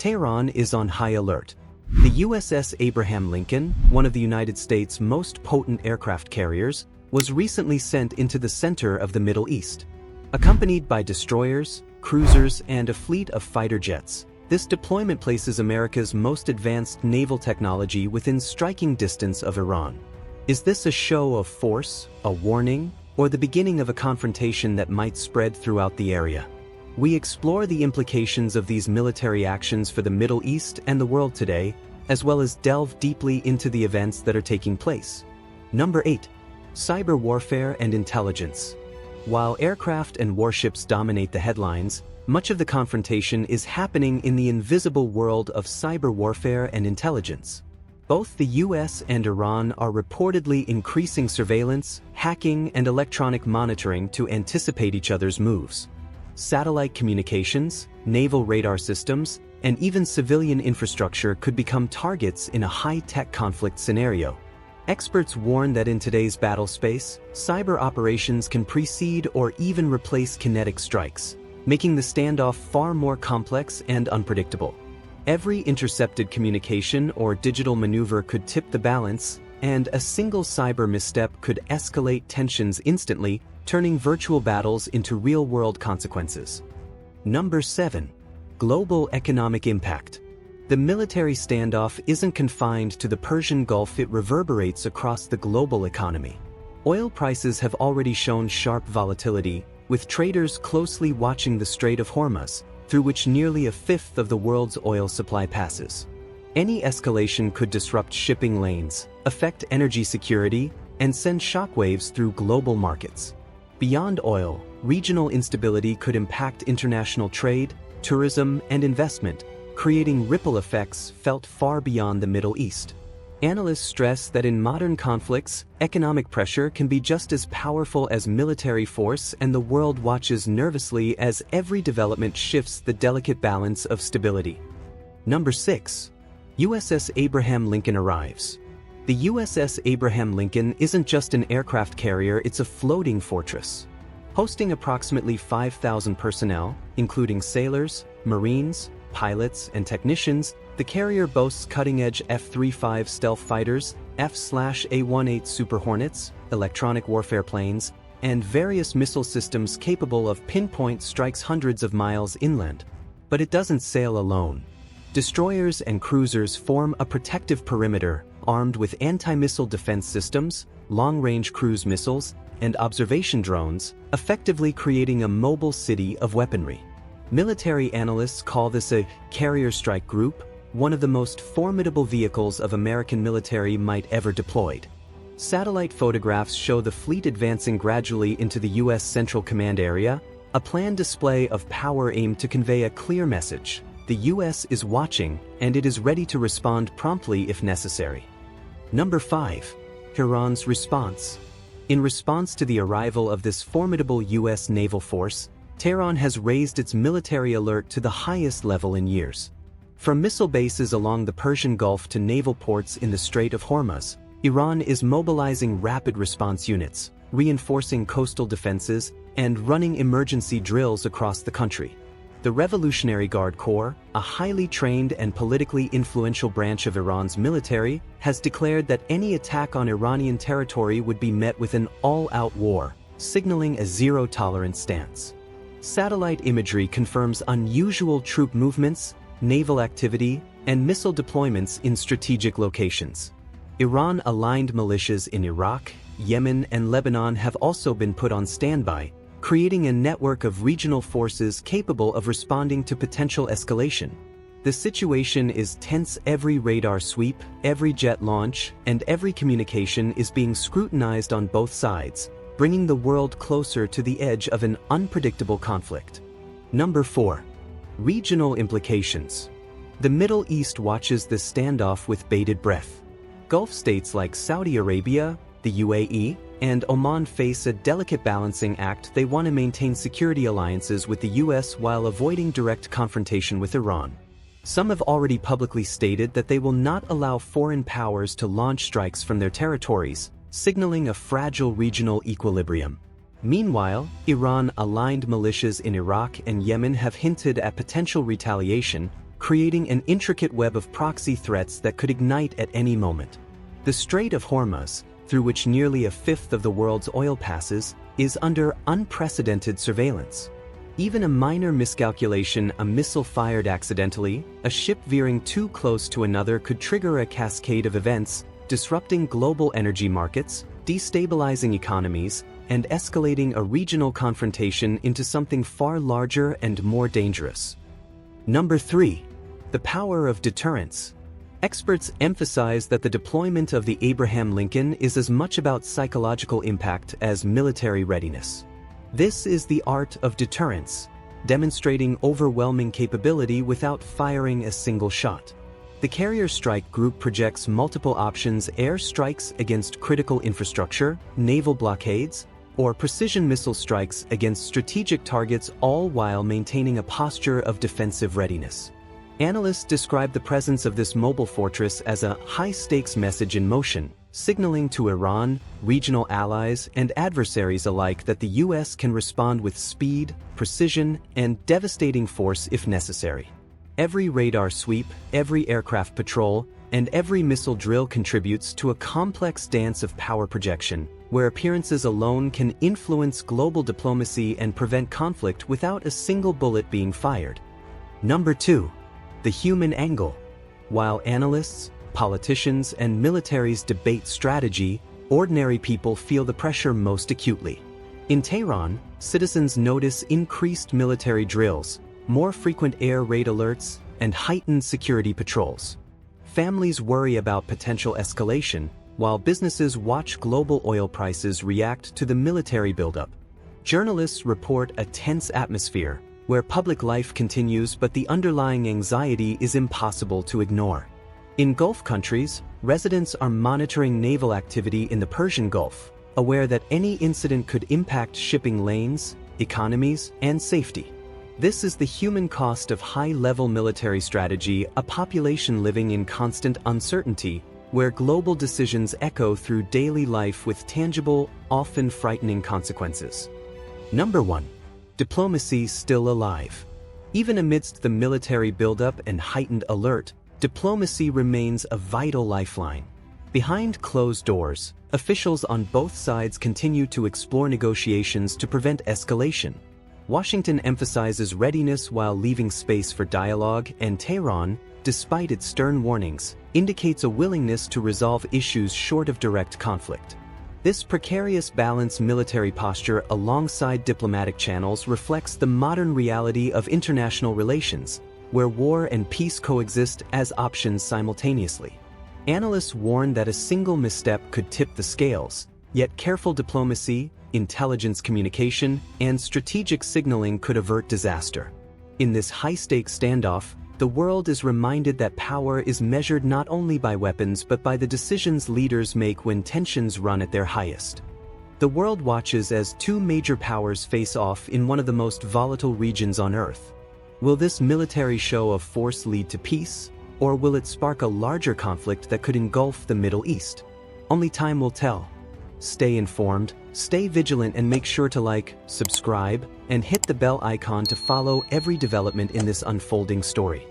Tehran is on high alert. The USS Abraham Lincoln, one of the United States' most potent aircraft carriers, was recently sent into the center of the Middle East. Accompanied by destroyers, cruisers, and a fleet of fighter jets, this deployment places America's most advanced naval technology within striking distance of Iran. Is this a show of force, a warning, or the beginning of a confrontation that might spread throughout the area? We explore the implications of these military actions for the Middle East and the world today, as well as delve deeply into the events that are taking place. Number 8. Cyber warfare and intelligence. While aircraft and warships dominate the headlines, much of the confrontation is happening in the invisible world of cyber warfare and intelligence. Both the US and Iran are reportedly increasing surveillance, hacking, and electronic monitoring to anticipate each other's moves. Satellite communications, naval radar systems, and even civilian infrastructure could become targets in a high-tech conflict scenario. Experts warn that in today's battle space, cyber operations can precede or even replace kinetic strikes, making the standoff far more complex and unpredictable. Every intercepted communication or digital maneuver could tip the balance, and a single cyber misstep could escalate tensions instantly, turning virtual battles into real-world consequences. Number 7. Global economic impact. The military standoff isn't confined to the Persian Gulf, it reverberates across the global economy. Oil prices have already shown sharp volatility, with traders closely watching the Strait of Hormuz, through which nearly a fifth of the world's oil supply passes. Any escalation could disrupt shipping lanes, affect energy security, and send shockwaves through global markets. Beyond oil, regional instability could impact international trade, tourism, and investment, creating ripple effects felt far beyond the Middle East. Analysts stress that in modern conflicts, economic pressure can be just as powerful as military force, and the world watches nervously as every development shifts the delicate balance of stability. Number 6. USS Abraham Lincoln arrives. The USS Abraham Lincoln isn't just an aircraft carrier, it's a floating fortress. Hosting approximately 5,000 personnel, including sailors, marines, pilots, and technicians, the carrier boasts cutting-edge F-35 stealth fighters, F/A-18 Super Hornets, electronic warfare planes, and various missile systems capable of pinpoint strikes hundreds of miles inland. But it doesn't sail alone. Destroyers and cruisers form a protective perimeter, armed with anti-missile defense systems, long-range cruise missiles, and observation drones, effectively creating a mobile city of weaponry. Military analysts call this a carrier strike group, one of the most formidable vehicles of American military might ever deployed. Satellite photographs show the fleet advancing gradually into the U.S. Central Command area, a planned display of power aimed to convey a clear message: the U.S. is watching, and it is ready to respond promptly if necessary. Number 5. Iran's response. In response to the arrival of this formidable U.S. naval force, Tehran has raised its military alert to the highest level in years. From missile bases along the Persian Gulf to naval ports in the Strait of Hormuz, Iran is mobilizing rapid response units, reinforcing coastal defenses, and running emergency drills across the country. The Revolutionary Guard Corps, a highly trained and politically influential branch of Iran's military, has declared that any attack on Iranian territory would be met with an all-out war, signaling a zero-tolerance stance. Satellite imagery confirms unusual troop movements, naval activity, and missile deployments in strategic locations. Iran-aligned militias in Iraq, Yemen, and Lebanon have also been put on standby, creating a network of regional forces capable of responding to potential escalation. The situation is tense. Every radar sweep, every jet launch, and every communication is being scrutinized on both sides, bringing the world closer to the edge of an unpredictable conflict. Number 4. Regional implications. The Middle East watches this standoff with bated breath. Gulf states like Saudi Arabia, the UAE, and Oman face a delicate balancing act. They want to maintain security alliances with the US while avoiding direct confrontation with Iran. Some have already publicly stated that they will not allow foreign powers to launch strikes from their territories, signaling a fragile regional equilibrium. Meanwhile, Iran-aligned militias in Iraq and Yemen have hinted at potential retaliation, creating an intricate web of proxy threats that could ignite at any moment. The Strait of Hormuz, through which nearly a fifth of the world's oil passes, is under unprecedented surveillance. Even a minor miscalculation, a missile fired accidentally, a ship veering too close to another could trigger a cascade of events, disrupting global energy markets, destabilizing economies, and escalating a regional confrontation into something far larger and more dangerous. Number 3. The power of deterrence. Experts emphasize that the deployment of the Abraham Lincoln is as much about psychological impact as military readiness. This is the art of deterrence, demonstrating overwhelming capability without firing a single shot. The Carrier Strike Group projects multiple options: air strikes against critical infrastructure, naval blockades, or precision missile strikes against strategic targets, all while maintaining a posture of defensive readiness. Analysts describe the presence of this mobile fortress as a high-stakes message in motion, signaling to Iran, regional allies, and adversaries alike that the U.S. can respond with speed, precision, and devastating force if necessary. Every radar sweep, every aircraft patrol, and every missile drill contributes to a complex dance of power projection, where appearances alone can influence global diplomacy and prevent conflict without a single bullet being fired. Number 2. The human angle. While analysts, politicians, and militaries debate strategy, ordinary people feel the pressure most acutely. In Tehran, citizens notice increased military drills, more frequent air raid alerts, and heightened security patrols. Families worry about potential escalation, while businesses watch global oil prices react to the military buildup. Journalists report a tense atmosphere, where public life continues but the underlying anxiety is impossible to ignore. In Gulf countries, residents are monitoring naval activity in the Persian Gulf, aware that any incident could impact shipping lanes, economies, and safety. This is the human cost of high-level military strategy, a population living in constant uncertainty, where global decisions echo through daily life with tangible, often frightening consequences. Number 1. Diplomacy still alive. Even amidst the military buildup and heightened alert, diplomacy remains a vital lifeline. Behind closed doors, officials on both sides continue to explore negotiations to prevent escalation. Washington emphasizes readiness while leaving space for dialogue, and Tehran, despite its stern warnings, indicates a willingness to resolve issues short of direct conflict. This precarious balanced military posture alongside diplomatic channels reflects the modern reality of international relations, where war and peace coexist as options simultaneously. Analysts warn that a single misstep could tip the scales, yet careful diplomacy, intelligence communication, and strategic signaling could avert disaster. In this high-stakes standoff, the world is reminded that power is measured not only by weapons but by the decisions leaders make when tensions run at their highest. The world watches as two major powers face off in one of the most volatile regions on Earth. Will this military show of force lead to peace, or will it spark a larger conflict that could engulf the Middle East? Only time will tell. Stay informed, stay vigilant, and make sure to like, subscribe, and hit the bell icon to follow every development in this unfolding story.